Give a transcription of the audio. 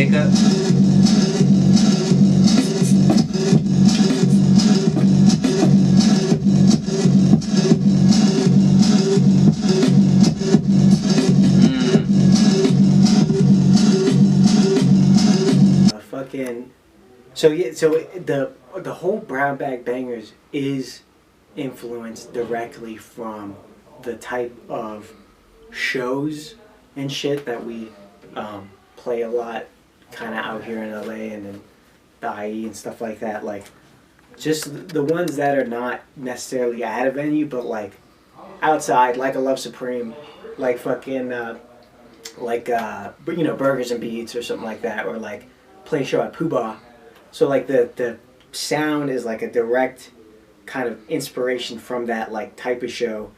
hiccup. So yeah, so the whole Brown Bag Bangers is influenced directly from the type of shows and shit that we play a lot, kind of out here in LA and in the IE and stuff like that. Like, just the ones that are not necessarily at a venue, but like outside, like a Love Supreme, like fucking Burgers and Beats or something like that, or like play a show at Pooh. So like the sound is like a direct kind of inspiration from that like type of show,